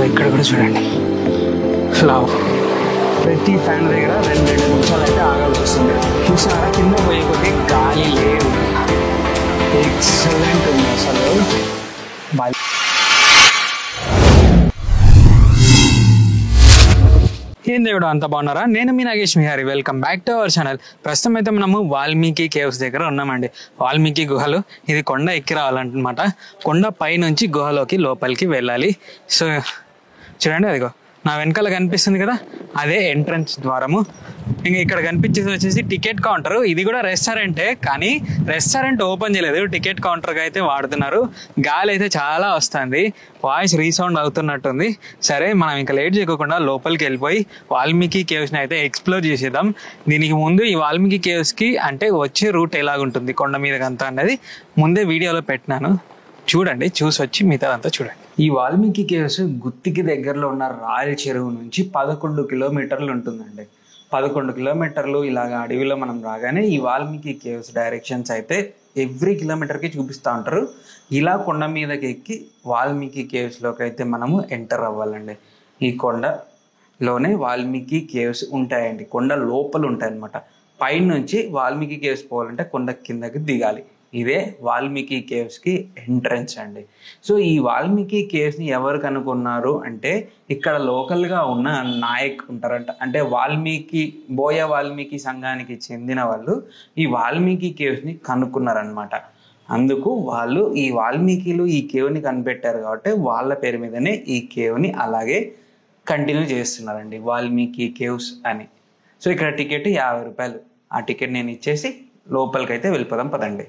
ఇక్కడ కూడా చూడండి ఫ్లవ్. ప్రతి ఫ్యాన్ దగ్గర 2 నిమిషాలు అయితే ఆగాల్సి వస్తుంది. చూసారా కింద పోయే కొద్ది గాలి లేదు. ఎక్సలెంట్ ఉంది అసలు. ఏం దేవుడు అంత బాగున్నారా? నేను మీ Nagesh Mihari. Welcome back to our channel. ప్రస్తుతం అయితే మనము వాల్మీకి కేవ్స్ దగ్గర ఉన్నామండి. వాల్మీకి గుహలు. ఇది కొండ ఎక్కి రావాలన్నమాట. కొండ పై నుంచి గుహలోకి లోపలికి వెళ్ళాలి. సో చూడండి, అదిగో నా వెనకాల కనిపిస్తుంది కదా, అదే ఎంట్రన్స్ ద్వారము. ఇంకా ఇక్కడ కనిపించేది వచ్చేసి టికెట్ కౌంటర్. ఇది కూడా రెస్టారెంటే, కానీ రెస్టారెంట్ ఓపెన్ చేయలేదు, టికెట్ కౌంటర్గా అయితే వాడుతున్నారు. గాలి అయితే చాలా వస్తుంది, వాయిస్ రీసౌండ్ అవుతున్నట్టుంది. సరే, మనం ఇంకా లేట్ చేయకుండా లోపలికి వెళ్ళిపోయి వాల్మీకి కేవ్స్ని అయితే ఎక్స్ప్లోర్ చేసేద్దాం. దీనికి ముందు ఈ వాల్మీకి కేవ్స్కి అంటే వచ్చే రూట్ ఎలాగుంటుంది కొండ మీదకంతా అన్నది ముందే వీడియోలో పెట్టినాను. చూడండి, చూసి వచ్చి మిగతాదంతా చూడండి. ఈ వాల్మీకి కేవ్స్ గుత్తికి దగ్గరలో ఉన్న రాయల చెరువు నుంచి 11 కిలోమీటర్లు ఉంటుందండి. 11 కిలోమీటర్లు ఇలాగ అడవిలో మనం రాగానే ఈ వాల్మీకి కేవ్స్ డైరెక్షన్స్ అయితే ఎవ్రీ కిలోమీటర్కి చూపిస్తూ ఉంటారు. ఇలా కొండ మీదకి ఎక్కి వాల్మీకి కేవ్స్లోకి అయితే మనము ఎంటర్ అవ్వాలండి. ఈ కొండలోనే వాల్మీకి కేవ్స్ ఉంటాయండి. కొండ లోపల ఉంటాయన్నమాట. పైనుంచి వాల్మీకి కేవ్స్ పోవాలంటే కొండ కిందకి దిగాలి. ఇదే వాల్మీకి కేవ్స్కి ఎంట్రన్స్ అండి. సో ఈ వాల్మీకి కేవ్స్ని ఎవరు కనుక్కున్నారు అంటే ఇక్కడ లోకల్గా ఉన్న నాయక్ ఉంటారంట. అంటే బోయ వాల్మీకి సంఘానికి చెందిన వాళ్ళు ఈ వాల్మీకి కేవ్స్ని కనుక్కున్నారనమాట. అందుకు వాళ్ళు ఈ వాల్మీకిలు ఈ కేవ్ని కనిపెట్టారు కాబట్టి వాళ్ళ పేరు మీదనే ఈ కేవ్ని అలాగే కంటిన్యూ చేస్తున్నారండి, వాల్మీకి కేవ్స్ అని. సో ఇక్కడ టికెట్ 50 రూపాయలు. ఆ టికెట్ నేను ఇచ్చేసి లోపలికైతే వెళ్ళిపోదాం పదండి.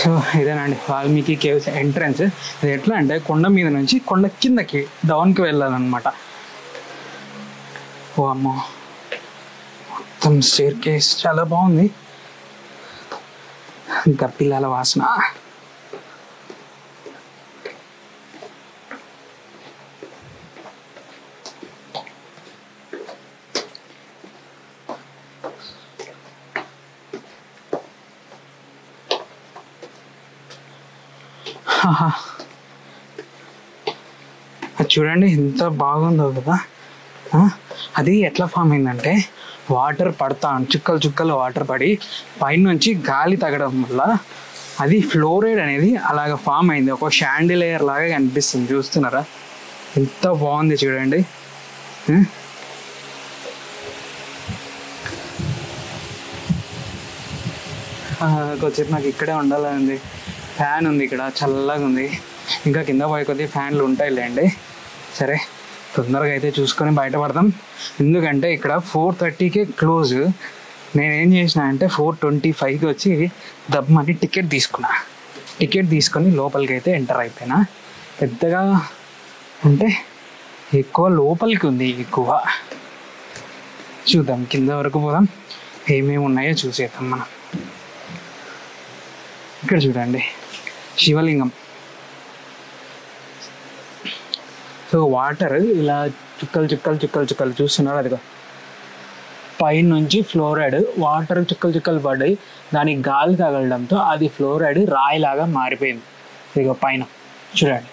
సో ఇదేనండి వాల్మీకి కేవ్స్ ఎంట్రన్స్. ఇది ఎట్లా అంటే కొండ మీద నుంచి కొండ కిందకి డౌన్కి వెళ్ళాలన్నమాట. ఓ అమ్మో, మొత్తం స్టేర్ కేస్ చాలా బాగుంది. ఇంకా పిల్లల వాసన. అది చూడండి ఎంత బాగుందో కదా. అది ఎట్లా ఫామ్ అయిందంటే వాటర్ పడతా చుక్కలు చుక్కలు వాటర్ పడి పైనుంచి గాలి తగ్గడం వల్ల అది ఫ్లోరైడ్ అనేది అలాగ ఫామ్ అయింది. ఒక షాండిలియర్ లాగా కనిపిస్తుంది, చూస్తున్నారా? ఎంత బాగుంది చూడండి. కొంచెం నాకు ఇక్కడే ఉండాలని ఫ్యాన్ ఉంది, ఇక్కడ చల్లగా ఉంది. ఇంకా కింద పోయి కొద్ది ఫ్యాన్లు ఉంటాయిలేండి. సరే, తొందరగా అయితే చూసుకొని బయటపడదాం. ఎందుకంటే ఇక్కడ 4:30కే క్లోజ్. నేనేం చేసిన అంటే 4:25కి వచ్చి దబ్బమని టికెట్ తీసుకొని లోపలికి అయితే ఎంటర్ అయిపోయినా. పెద్దగా అంటే ఎక్కువ లోపలికి ఉంది ఎక్కువ. చూద్దాం, కింద వరకు పోదాం, ఏమేమి ఉన్నాయో చూసేద్దాం మనం. ఇక్కడ చూడండి శివలింగం. సో వాటర్ ఇలా చుక్కలు చుక్కలు చుక్కలు చుక్కలు చూస్తున్నారు. అదిగో పైనుంచి ఫ్లోరైడ్ వాటర్ చుక్కలు చుక్కలు పడ్డాయి. దానికి గాలి తగలడంతో అది ఫ్లోరైడ్ రాయిలాగా మారిపోయింది. ఇదిగో పైన చూడండి,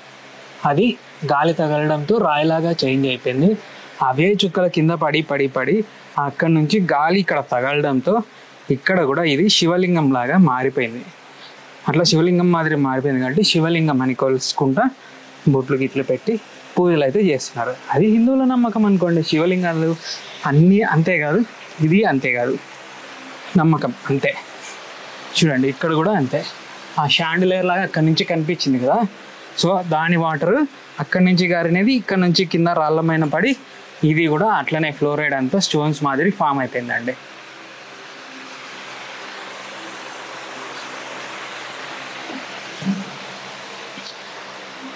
అది గాలి తగలడంతో రాయిలాగా చేంజ్ అయిపోయింది. అవే చుక్కల కింద పడి పడి పడి అక్కడి నుంచి గాలి ఇక్కడ తగలడంతో ఇక్కడ కూడా ఇది శివలింగం లాగా మారిపోయింది. అట్లా శివలింగం మాదిరి మారిపోయింది కాబట్టి శివలింగం అని కొలుసుకుంటా బొట్లు గిట్లు పెట్టి పూజలు అయితే చేస్తున్నారు. అది హిందువుల నమ్మకం అనుకోండి. శివలింగాలు అన్నీ అంతేకాదు, ఇది అంతేకాదు, నమ్మకం అంతే. చూడండి ఇక్కడ కూడా అంతే. ఆ షాండిలియర్ లాగా అక్కడి నుంచి కనిపించింది కదా, సో దాని వాటర్ అక్కడి నుంచి గారినది ఇక్కడ నుంచి కింద రాళ్ళమైన పడి ఇది కూడా అట్లనే ఫ్లోరైడ్ అంతా స్టోన్స్ మాదిరి ఫామ్ అయిపోయిందండి.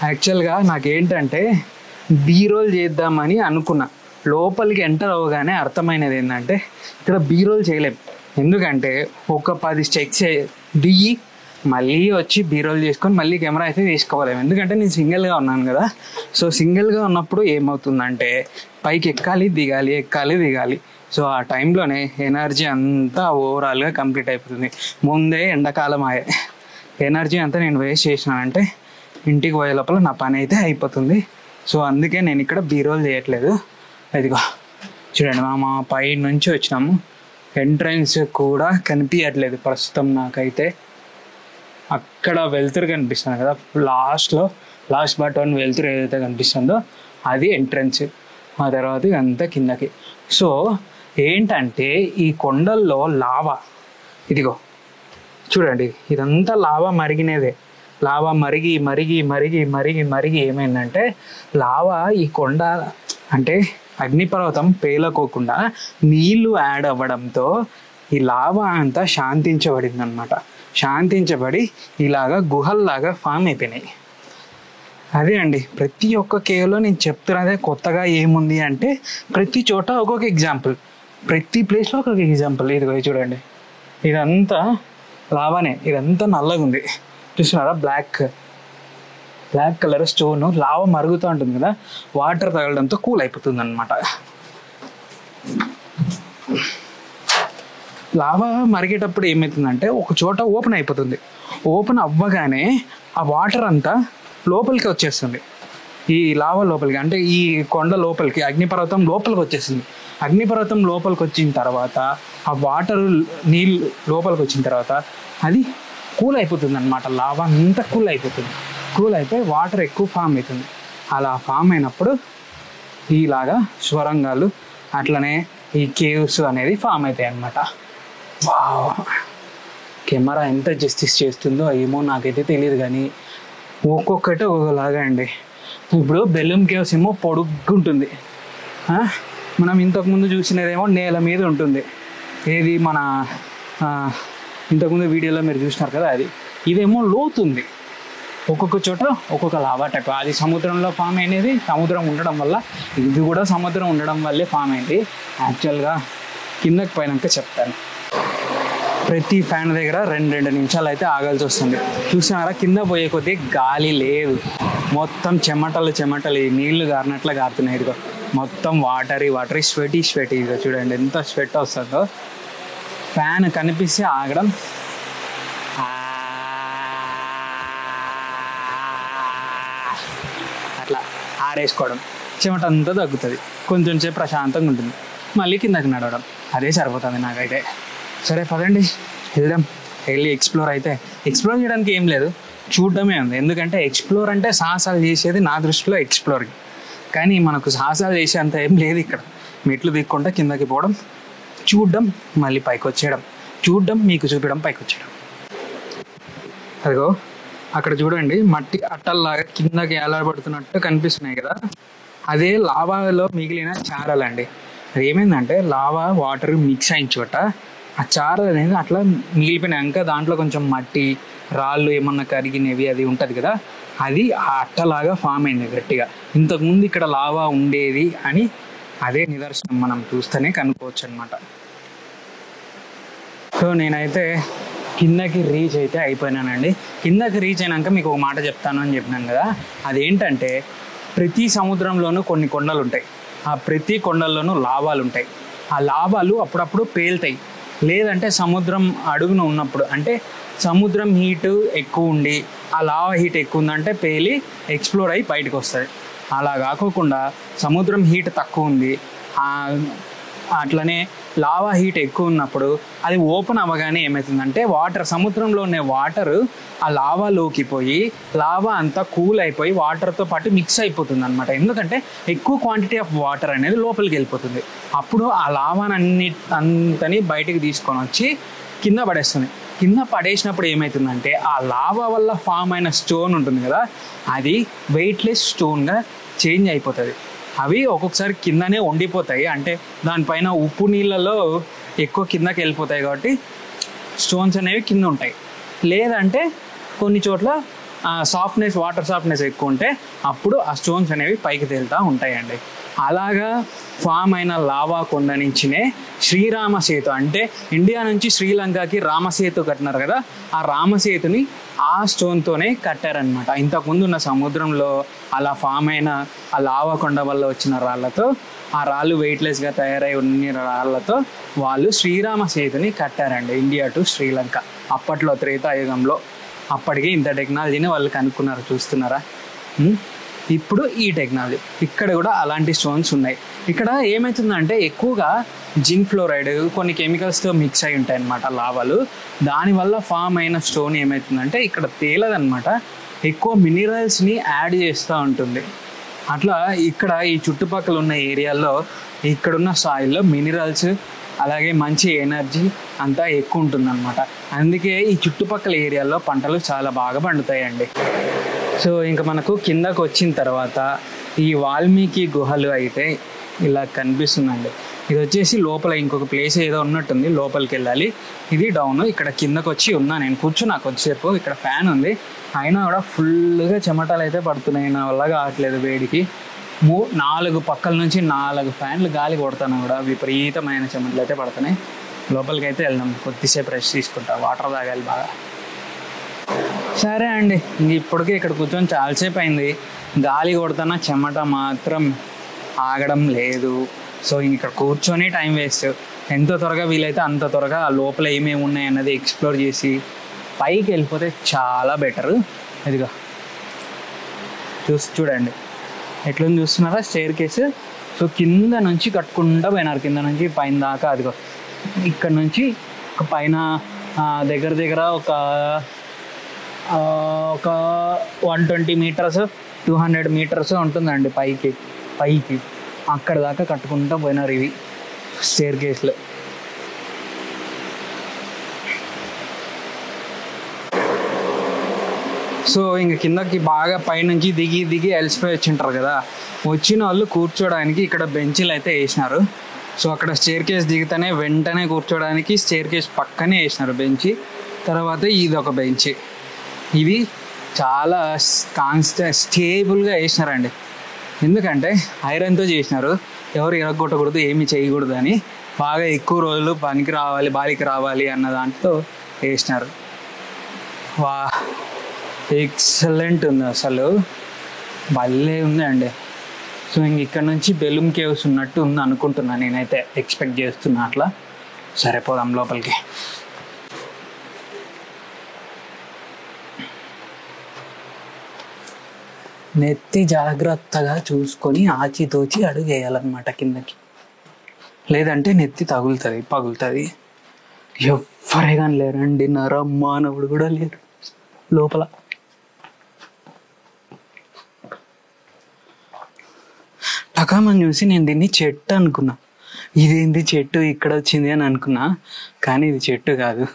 యాక్చువల్గా నాకేంటంటే బీరోల్ చేద్దామని అనుకున్నా. లోపలికి ఎంటర్ అవ్వగానే అర్థమైనది ఏంటంటే ఇక్కడ బీరోల్ చేయలేం. ఎందుకంటే ఒక 10 స్టెప్స్ దిగి మళ్ళీ వచ్చి బీరోల్ చేసుకొని మళ్ళీ కెమెరా అయితే తీసుకోలేము. ఎందుకంటే నేను సింగిల్గా ఉన్నాను కదా. సో సింగిల్గా ఉన్నప్పుడు ఏమవుతుందంటే పైకి ఎక్కాలి దిగాలి. సో ఆ టైంలోనే ఎనర్జీ అంతా ఓవరాల్గా కంప్లీట్ అయిపోతుంది. ముందే ఎండాకాలం ఎనర్జీ అంతా నేను వేస్ట్ చేసినానంటే ఇంటికి పోయే లోపల నా పని అయితే అయిపోతుంది. సో అందుకే నేను ఇక్కడ బీరోల్ చేయట్లేదు. ఇదిగో చూడండి, మనం పై నుంచి వచ్చినాము. ఎంట్రన్స్ కూడా కనిపించట్లేదు ప్రస్తుతం నాకైతే. అక్కడ వెలుతురు కనిపిస్తుంది కదా లాస్ట్ బటన్ వెలుతురు ఏదైతే కనిపిస్తుందో అది ఎంట్రన్స్. ఆ తర్వాత ఇదంతా కిందకి. సో ఏంటంటే ఈ కొండల్లో లావా, ఇదిగో చూడండి, ఇదంతా లావా మరిగినదే. లావా మరిగి మరిగి మరిగి మరిగి మరిగి ఏమైందంటే లావా ఈ కొండ అంటే అగ్నిపర్వతం పేలకోకుండా నీళ్లు యాడ్ అవ్వడంతో ఈ లావా అంతా శాంతించబడింది అనమాట. శాంతించబడి ఇలాగా గుహల్లాగా ఫామ్ అయిపోయినాయి. అదే అండి, ప్రతి ఒక్క కేవ్లో నేను చెప్తున్నదే. కొత్తగా ఏముంది అంటే ప్రతి చోట ఒక్కొక్క ఎగ్జాంపుల్, ప్రతి ప్లేస్లో ఒక్కొక్క ఎగ్జాంపుల్. ఇదిగో చూడండి, ఇదంతా లావానే, ఇదంతా నల్లగా ఉంది చూస్తున్నారా, బ్లాక్ కలర్ స్టోన్. లావా మరుగుతూ ఉంటుంది కదా, వాటర్ తగలడంతో కూల్ అయిపోతుంది అనమాట. లావా మరిగేటప్పుడు ఏమవుతుందంటే ఒక చోట ఓపెన్ అయిపోతుంది. ఓపెన్ అవ్వగానే ఆ వాటర్ అంతా లోపలికి వచ్చేస్తుంది, ఈ లావా లోపలికి, అంటే ఈ కొండ లోపలికి, అగ్నిపర్వతం లోపలికి వచ్చేస్తుంది. అగ్నిపర్వతం లోపలికి వచ్చిన తర్వాత ఆ వాటర్ నీళ్ళు లోపలికి వచ్చిన తర్వాత అది కూల్ అయిపోతుంది అనమాట. లావా అంతా కూల్ అయిపోతుంది. కూల్ అయిపోయి వాటర్ ఎక్కువ ఫామ్ అవుతుంది. అలా ఫామ్ అయినప్పుడు ఇలాగా స్వరంగాలు అట్లనే ఈ కేవ్స్ అనేది ఫామ్ అవుతాయి అన్నమాట. కెమెరా ఎంత జస్టిస్ చేస్తుందో ఏమో నాకైతే తెలియదు, కానీ ఒక్కొక్కటి ఒకలాగా అండి. ఇప్పుడు బెలూమ్ కేవ్స్ ఏమో పొడుగ్గుంటుంది, మనం ఇంతకుముందు చూసినదేమో నేల మీద ఉంటుంది. ఏది మన ఇంతకుముందు వీడియోలో మీరు చూసినారు కదా అది. ఇదేమో లోతుంది, ఒక్కొక్క చోట ఒక్కొక్క లావా టైప్. అది సముద్రంలో ఫామ్ అయినది, సముద్రం ఉండడం వల్ల. ఇది కూడా సముద్రం ఉండడం వల్లే ఫామ్ అయింది. యాక్చువల్గా కిందకి పోయినాక చెప్తాను. ప్రతి ఫ్యాన్ దగ్గర 2 నిమిషాలు అయితే ఆగాల్సి వస్తుంది. చూసినారా, కింద పోయే కొద్దీ గాలి లేదు, మొత్తం చెమటలు నీళ్లు గారినట్లు గారుతున్నాయి. ఇదిగో మొత్తం వాటరీ స్వెటీ. ఇదిగో చూడండి ఎంత స్వెట్ వస్తుందో. ఫ్యాన్ కనిపిస్తే ఆగడం, అట్లా ఆరేసుకోవడం, చెమట అంతా తగ్గుతుంది, కొంచెం సేపు ప్రశాంతంగా ఉంటుంది, మళ్ళీ కిందకి నడవడం, అదే సరిపోతుంది నాకైతే. సరే పదండి వెళ్దాం. వెళ్ళి ఎక్స్ప్లోర్ చేయడానికి ఏం లేదు, చూడడమే ఉంది. ఎందుకంటే ఎక్స్ప్లోర్ అంటే సాహసాలు చేసేది నా దృష్టిలో ఎక్స్ప్లోర్. కానీ మనకు సాహసాలు చేసేంత ఏం లేదు ఇక్కడ. మెట్లు దిక్కుంటా కిందకి పోవడం, చూడడం, మళ్ళీ పైకి వచ్చేయడం, చూడడం, మీకు చూపించడం, పైకి వచ్చేయడం. అదిగో అక్కడ చూడండి, మట్టి అట్టల్లాగా కిందకి ఏలాడబడుతున్నట్టు కనిపిస్తున్నాయి కదా, అదే లావాలో మిగిలిన చారలండి. అది ఏమైందంటే లావా వాటర్ మిక్స్ అయిన చోట ఆ చారలు అనేది అట్లా మిగిలిపోయినాక దాంట్లో కొంచెం మట్టి, రాళ్ళు ఏమన్నా కరిగినవి అది ఉంటుంది కదా, అది ఆ అట్టలాగా ఫామ్ అయింది గట్టిగా. ఇంతకుముందు ఇక్కడ లావా ఉండేది అని అదే నిదర్శనం మనం చూస్తేనే కనుక్కోవచ్చు అనమాట. సో నేనైతే కిందకి రీచ్ అయితే అయిపోయినానండి. కిందకి రీచ్ అయినాక మీకు ఒక మాట చెప్తాను అని చెప్పినాను కదా, అదేంటంటే ప్రతి సముద్రంలోనూ కొన్ని కొండలు ఉంటాయి. ఆ ప్రతి కొండల్లోనూ లావాలు ఉంటాయి. ఆ లావాలు అప్పుడప్పుడు పేలుతాయి, లేదంటే సముద్రం అడుగున ఉన్నప్పుడు, అంటే సముద్రం హీటు ఎక్కువ ఉండి ఆ లావా హీట్ ఎక్కువ ఉందంటే పేలి ఎక్స్ప్లోర్ అయ్యి బయటకు వస్తుంది. అలా కాకోకుండా సముద్రం హీట్ తక్కువ ఉంది, అట్లనే లావా హీట్ ఎక్కువ ఉన్నప్పుడు అది ఓపెన్ అవ్వగానే ఏమవుతుందంటే సముద్రంలో ఉన్న వాటర్ ఆ లావాలోకి పోయి లావా అంతా కూల్ అయిపోయి వాటర్తో పాటు మిక్స్ అయిపోతుంది అనమాట. ఎందుకంటే ఎక్కువ క్వాంటిటీ ఆఫ్ వాటర్ అనేది లోపలికి వెళ్ళిపోతుంది. అప్పుడు ఆ లావాని అంతని బయటికి తీసుకొని వచ్చి కింద పడేస్తుంది. కింద పడేసినప్పుడు ఏమవుతుందంటే ఆ లావా వల్ల ఫామ్ అయిన స్టోన్ ఉంటుంది కదా, అది వెయిట్లెస్ స్టోన్గా చేంజ్ అయిపోతుంది. అవి ఒక్కొక్కసారి కిందనే ఉండిపోతాయి, అంటే దానిపైన ఉప్పు నీళ్ళలో ఎక్కువ కిందకి వెళ్ళిపోతాయి కాబట్టి స్టోన్స్ అనేవి కింద ఉంటాయి. లేదంటే కొన్ని చోట్ల వాటర్ సాఫ్ట్నెస్ ఎక్కువ ఉంటే అప్పుడు ఆ స్టోన్స్ అనేవి పైకి తేలుతూ ఉంటాయండి. అలాగా ఫామ్ అయిన లావా కొండ నుంచినే శ్రీరామ సేతు, అంటే ఇండియా నుంచి శ్రీలంకకి రామసేతు కట్టినారు కదా, ఆ రామసేతుని ఆ స్టోన్తోనే కట్టారనమాట. ఇంతకుముందు ఉన్న సముద్రంలో అలా ఫామ్ అయిన ఆ లావా కొండ వల్ల వచ్చిన రాళ్ళతో, ఆ రాళ్ళు వెయిట్లెస్గా తయారై ఉన్న రాళ్ళతో వాళ్ళు శ్రీరామ సేతుని కట్టారండి, ఇండియా టు శ్రీలంక. అప్పట్లో త్రేతాయుగంలో. అప్పటికే ఇంత టెక్నాలజీని వాళ్ళు కనుక్కున్నారు, చూస్తున్నారా. ఇప్పుడు ఈ టెక్నాలజీ ఇక్కడ కూడా అలాంటి స్టోన్స్ ఉన్నాయి. ఇక్కడ ఏమవుతుందంటే ఎక్కువగా జింక్ ఫ్లోరైడ్ కొన్ని కెమికల్స్తో మిక్స్ అయి ఉంటాయి అన్నమాట లావాలు. దానివల్ల ఫామ్ అయిన స్టోన్ ఏమవుతుందంటే ఇక్కడ తేలదనమాట, ఎక్కువ మినరల్స్ని యాడ్ చేస్తూ ఉంటుంది. అట్లా ఇక్కడ ఈ చుట్టుపక్కల ఉన్న ఏరియాల్లో ఇక్కడున్న సాయిల్లో మినరల్స్ అలాగే మంచి ఎనర్జీ అంతా ఎక్కువ ఉంటుందన్నమాట. అందుకే ఈ చుట్టుపక్కల ఏరియాల్లో పంటలు చాలా బాగా పండుతాయండి. సో ఇంకా మనకు కిందకు వచ్చిన తర్వాత ఈ వాల్మీకి గుహలు అయితే ఇలా కనిపిస్తుందండి. ఇది వచ్చేసి లోపల ఇంకొక ప్లేస్ ఏదో ఉన్నట్టుంది, లోపలికి వెళ్ళాలి. ఇది డౌన్. ఇక్కడ కిందకు వచ్చి ఉన్నా నేను, కూర్చున్నా కొద్దిసేపు. ఇక్కడ ఫ్యాన్ ఉంది, అయినా కూడా ఫుల్గా చెమటలు అయితే పడుతున్నాయి. నా వల్ల కావట్లేదు వేడికి. 4 పక్కల నుంచి 4 ఫ్యాన్లు గాలి కొడతాను కూడా విపరీతమైన చెమటలు అయితే పడుతున్నాయి. లోపలికి అయితే వెళ్దాం, కొద్దిసేపు రెస్ట్ తీసుకుంటా, వాటర్ తాగాలి బాగా. సరే అండి, ఇప్పటికే ఇక్కడ కూర్చొని చాలాసేపు అయింది. గాలి కొడుతున్నా చెమట మాత్రం ఆగడం లేదు. సో ఇక్కడ కూర్చొని టైం వేస్ట్. ఎంత త్వరగా వీలైతే అంత త్వరగా ఆ లోపల ఏమేమి ఉన్నాయి అన్నది ఎక్స్ప్లోర్ చేసి పైకి వెళ్ళిపోతే చాలా బెటర్. ఇదిగా చూడండి ఎట్లని చూస్తున్నారా స్టేర్ కేసు. సో కింద నుంచి కట్టుకుంటూ పోయినారు, కింద నుంచి పైన దాకా. అదిగో ఇక్కడ నుంచి ఒక పైన దగ్గర ఒక 120 మీటర్స్ 200 మీటర్స్ ఉంటుందండి పైకి. అక్కడ దాకా కట్టుకుంటూ పోయినారు ఇవి స్టేర్ కేసులు. సో ఇంక కిందకి బాగా పైనుంచి దిగి అలసిపోయి వచ్చింటారు కదా, వచ్చిన వాళ్ళు కూర్చోడానికి ఇక్కడ బెంచీలు అయితే వేసినారు. సో అక్కడ స్టేర్ కేస్ దిగితేనే వెంటనే కూర్చోడానికి స్టేర్ కేస్ పక్కనే వేసినారు బెంచి. తర్వాత ఇది ఒక బెంచ్. ఇవి చాలా స్టేబుల్గా వేసినారండి, ఎందుకంటే ఐరన్తో చేసినారు. ఎవరు ఇరగొట్టకూడదు, ఏమి చేయకూడదు అని, బాగా ఎక్కువ రోజులు బాలికి రావాలి అన్న దాంట్లో వేసినారు. వా ఎక్సలెంట్ ఉంది, అసలు భలే ఉంది అండి. సో ఇంక ఇక్కడ నుంచి బెలూమ్ కేవ్స్ ఉన్నట్టు ఉంది అనుకుంటున్నా, నేనైతే ఎక్స్పెక్ట్ చేస్తున్నా అట్లా. సరిపోదాం లోపలికి. నెత్తి జాగ్రత్తగా చూసుకొని ఆచితూచి అడుగు వేయాలన్నమాట కిందకి, లేదంటే నెత్తి పగులుతుంది. ఎవ్వరే కానీ లేరండి, మానవుడు కూడా లేరు లోపల. టకామని చూసి నేను దీన్ని చెట్టు అనుకున్నా. ఇదేంది చెట్టు ఇక్కడ వచ్చింది అని అనుకున్నా, కానీ ఇది చెట్టు కాదు.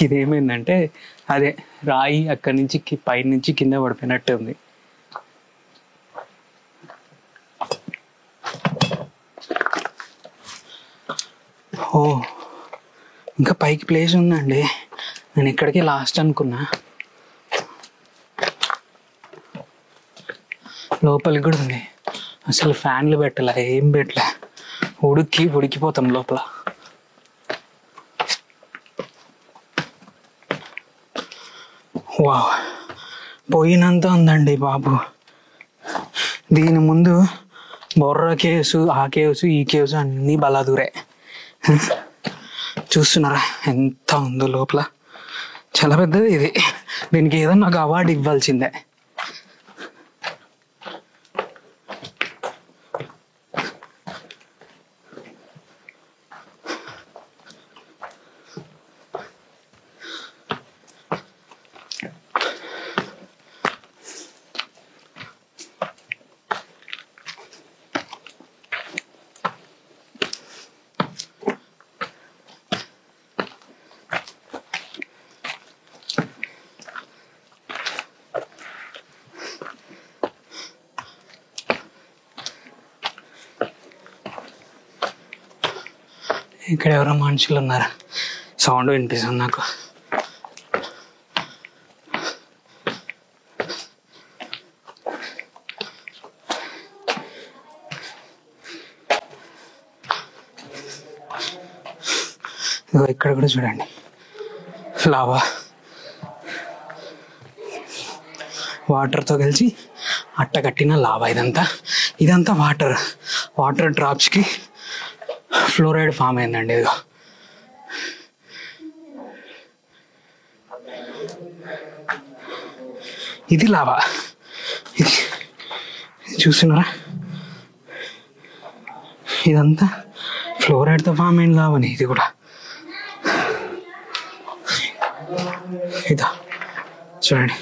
ఇదేమైందంటే అదే రాయి అక్కడి నుంచి పైనుంచి కింద పడిపోయినట్టు ఉంది. ఓ ఇంకా పైకి ప్లేస్ ఉందండి, నేను ఇక్కడికి లాస్ట్ అనుకున్నా. లోపలికి కూడా ఉంది. అసలు ఫ్యాన్లు పెట్టలే, ఏం పెట్టలే, ఉడికిపోతాం లోపల. వా పోయినంత ఉందండి బాబు. దీని ముందు బొర్ర కేవ్స్, ఆ కేవ్స్, ఈ కేవ్స్ అన్నీ బలాదూరే. చూస్తున్నారా ఎంత ఉందో లోపల, చాలా పెద్దది ఇది. దీనికి ఏదో నాకు అవార్డు ఇవ్వాల్సిందే. ఇక్కడ ఎవరో మనుషులు ఉన్నారు, సౌండ్ వినిపిస్తుంది నాకు. ఇక్కడ కూడా చూడండి లావా, వాటర్తో కలిసి అట్ట కట్టిన లావా. ఇదంతా వాటర్ డ్రాప్స్కి ఫ్లోరైడ్ ఫామ్ అయిందండి. ఇదిగో ఇది లావా. ఇది చూస్తున్నారా, ఇదంతా ఫ్లోరైడ్తో ఫామ్ అయిన లావని. ఇది కూడా ఇదా చూడండి.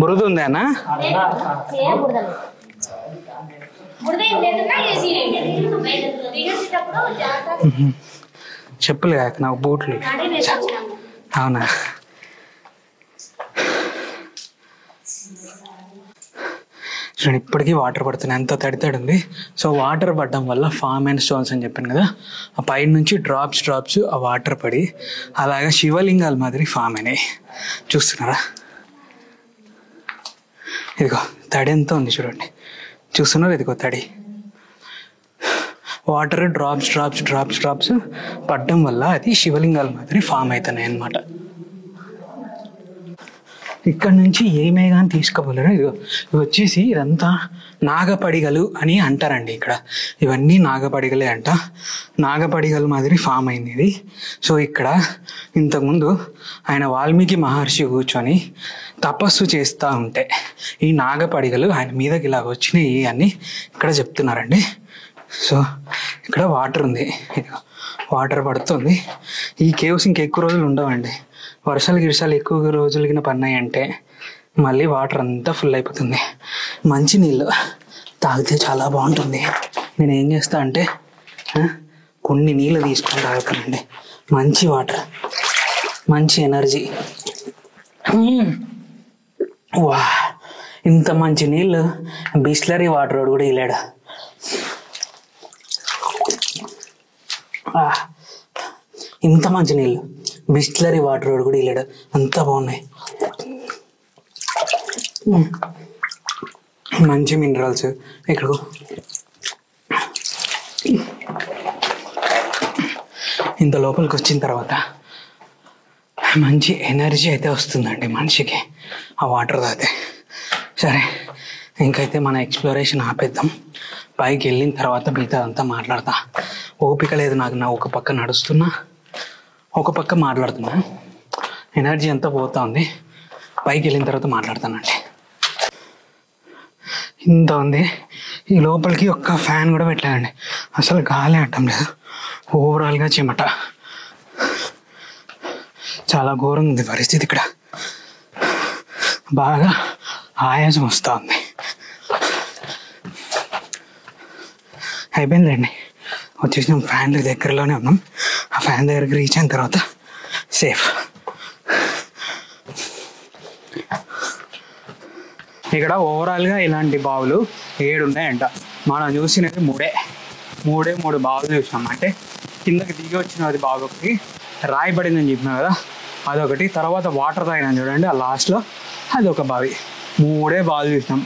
బురద ఉందా అన్న? చెప్పులు కాక నాకు బూట్లు. అవునా? చూడండి ఇప్పటికీ వాటర్ పడుతున్నాయి, ఎంత తడి ఉంది. సో వాటర్ పడడం వల్ల ఫామ్ అండ్ స్టోన్స్ అని చెప్పాను కదా, ఆ పైన నుంచి డ్రాప్స్ ఆ వాటర్ పడి అలాగా శివలింగాల మాదిరి ఫామ్ అయినాయి. చూస్తున్నారా, ఇదిగో తడి ఎంత ఉంది చూడండి. చూస్తున్నారు, ఇదిగో తడి. వాటర్ డ్రాప్స్ పడడం వల్ల అది శివలింగాల మాదిరి ఫామ్ అవుతున్నాయి అన్నమాట. ఇక్కడ నుంచి ఏమే కానీ తీసుకోపోలేరు. ఇవి వచ్చేసి ఇదంతా నాగపడిగలు అని అంటారండి. ఇక్కడ ఇవన్నీ నాగపడిగలే అంట. నాగపడిగలు మాదిరి ఫామ్ అయింది ఇది. సో ఇక్కడ ఇంతకుముందు ఆయన వాల్మీకి మహర్షి కూర్చొని తపస్సు చేస్తూ ఉంటే ఈ నాగపడిగలు ఆయన మీదకి ఇలాగ వచ్చినాయి అని ఇక్కడ చెప్తున్నారండి. సో ఇక్కడ వాటర్ ఉంది, వాటర్ పడుతుంది. ఈ కేవ్స్ ఇంకెక్కువ రోజులు ఉండవండి. వర్షాలు ఎక్కువ రోజులకి పడినాయి అంటే మళ్ళీ వాటర్ అంతా ఫుల్ అయిపోతుంది. మంచి నీళ్ళు తాగితే చాలా బాగుంటుంది. నేను ఏం చేస్తా అంటే కొన్ని నీళ్ళు తీసుకొని తాగుతానండి. మంచి వాటర్, మంచి ఎనర్జీ. వా, ఇంత మంచి నీళ్ళు బిస్లరీ వాటర్ కూడా ఇలాడు. ఇంత మంచి నీళ్ళు బిస్లరీ వాటర్ కూడా ఇలాడు, అంత బాగున్నాయి. మంచి మినరల్స్. ఇక్కడ ఇంత లోపలికి వచ్చిన తర్వాత మంచి ఎనర్జీ అయితే వస్తుందండి మనిషికి ఆ వాటర్ తాగితే. సరే, ఇంకైతే మన ఎక్స్ప్లోరేషన్ ఆపేద్దాం. పైకి వెళ్ళిన తర్వాత మిగతా అంతా మాట్లాడతా. ఓపిక లేదు నాకు, నా ఒక పక్క నడుస్తున్నా, ఒక పక్క మాట్లాడుతున్నా. ఎనర్జీ అంతా పోతా ఉంది. పైకి వెళ్ళిన తర్వాత మాట్లాడతానండి. ఇంత ఉంది. ఈ లోపలికి ఒక్క ఫ్యాన్ కూడా పెట్టలేదండి, అసలు గాలి ఆడటం లేదు. ఓవరాల్గా చెమట, చాలా ఘోరంగా ఉంది పరిస్థితి. ఇక్కడ బాగా ఆయాసం వస్తూ ఉంది. అయిపోయిందండి, వచ్చేసినాం. ఫ్యాన్ దగ్గరలోనే ఉన్నాం. ఆ ఫ్యాన్ దగ్గరికి రీచ్ అయిన తర్వాత సేఫ్. ఇక్కడ ఓవరాల్గా ఇలాంటి బావులు 7 ఉన్నాయంట. మనం చూసినవి మూడు బావులు చూసినాం. అంటే కిందకి దిగి వచ్చినది బావి ఒకటి, రాయబడిందని చెప్పినా కదా అదొకటి, తర్వాత వాటర్ తాగినా చూడండి ఆ లాస్ట్లో అదొక బావి. 3 బావులు చూసినాం.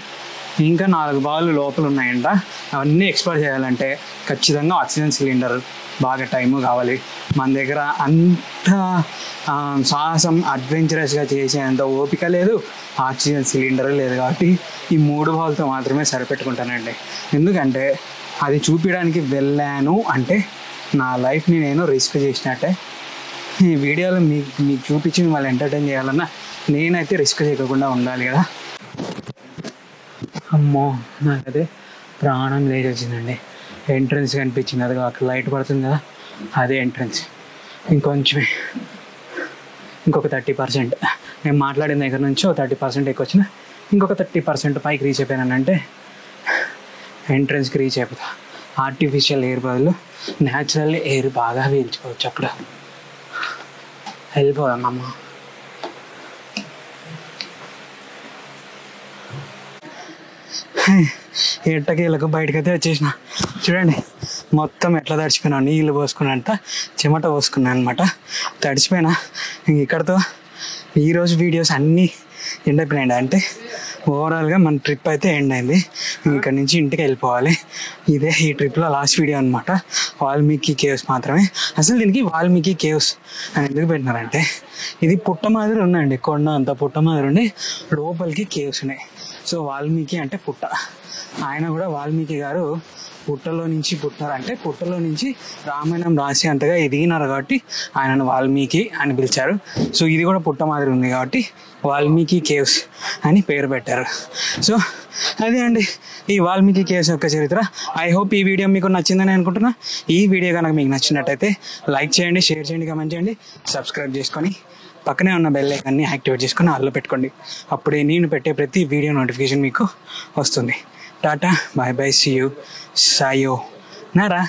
ఇంకా 4 బావులు లోపల ఉన్నాయంట. అవన్నీ ఎక్స్ప్లోర్ చేయాలంటే ఖచ్చితంగా ఆక్సిజన్ సిలిండర్ బాగా టైము కావాలి. మన దగ్గర అంత సాహసం అడ్వెంచరస్గా చేసేంత ఓపిక లేదు, ఆక్సిజన్ సిలిండర్ లేదు. కాబట్టి ఈ 3 బావులతో మాత్రమే సరిపెట్టుకుంటానండి. ఎందుకంటే అది చూపించడానికి వెళ్ళాను అంటే నా లైఫ్ని నేను రిస్క్ చేసినట్టే. ఈ వీడియోలో మీకు చూపించి మిమ్మల్ని ఎంటర్టైన్ చేయాలన్నా నేనైతే రిస్క్ చేయకుండా ఉండాలి కదా. అమ్మో, నాకైతే ప్రాణం లేచి వచ్చిందండి. ఎంట్రన్స్ కనిపించింది, అది అక్కడ లైట్ పడుతుంది కదా, అదే ఎంట్రన్స్. ఇంకొంచెమే, ఇంకొక 30%. నేను మాట్లాడిన దగ్గర నుంచి 30% ఎక్కువ వచ్చిన, ఇంకొక 30% పైకి రీచ్ అయిపోయానంటే ఎంట్రన్స్కి రీచ్ అయిపోతా. ఆర్టిఫిషియల్ ఎయిర్ బదులు న్యాచురల్ ఎయిర్ బాగా పీల్చుకోవచ్చు. అప్పుడు వెళ్ళిపోదామమ్మ. ఎట్టకేలకు బయటకైతే వచ్చేసిన. చూడండి మొత్తం ఎట్లా తడిచిపోయినా, నీళ్ళు పోసుకున్నంత చెమట పోసుకున్నాను అనమాట. తడిచిపోయినా. ఇక్కడతో ఈరోజు వీడియోస్ అన్నీ ఎండైపోయినాయండి. అంటే ఓవరాల్గా మన ట్రిప్ అయితే ఎండ్ అయింది. ఇక్కడ నుంచి ఇంటికి వెళ్ళిపోవాలి. ఇదే ఈ ట్రిప్లో లాస్ట్ వీడియో అనమాట. వాల్మీకి కేవ్స్ మాత్రమే. అసలు దీనికి వాల్మీకి కేవ్స్ అని ఎందుకు పెట్టినారంటే, ఇది పుట్ట మాదిరి ఉందండి, కొండ అంతా పుట్ట మాదిరి ఉండి లోపలికి కేవ్స్ ఉన్నాయి. సో వాల్మీకి అంటే పుట్ట. ఆయన కూడా వాల్మీకి గారు పుట్టలో నుంచి పుట్టినారంటే పుట్టలో నుంచి రామాయణం రాసి అంతగా ఎదిగినారు కాబట్టి ఆయనను వాల్మీకి అని పిలిచారు. సో ఇది కూడా పుట్ట మాదిరి ఉంది కాబట్టి వాల్మీకి కేవ్స్ అని పేరు పెట్టారు. సో అదే అండి ఈ వాల్మీకి కేవ్స్ యొక్క చరిత్ర. ఐ హోప్ ఈ వీడియో మీకు నచ్చిందని అనుకుంటున్నా. ఈ వీడియో కనుక మీకు నచ్చినట్టయితే లైక్ చేయండి, షేర్ చేయండి, కమెంట్ చేయండి, సబ్స్క్రైబ్ చేసుకొని పక్కనే ఉన్న బెల్ ఐకాన్ని యాక్టివేట్ చేసుకొని ఆల్లో పెట్టుకోండి. అప్పుడే నేను పెట్టే ప్రతి వీడియో నోటిఫికేషన్ మీకు వస్తుంది. Tata, bye bye, see you, సాయో Nara.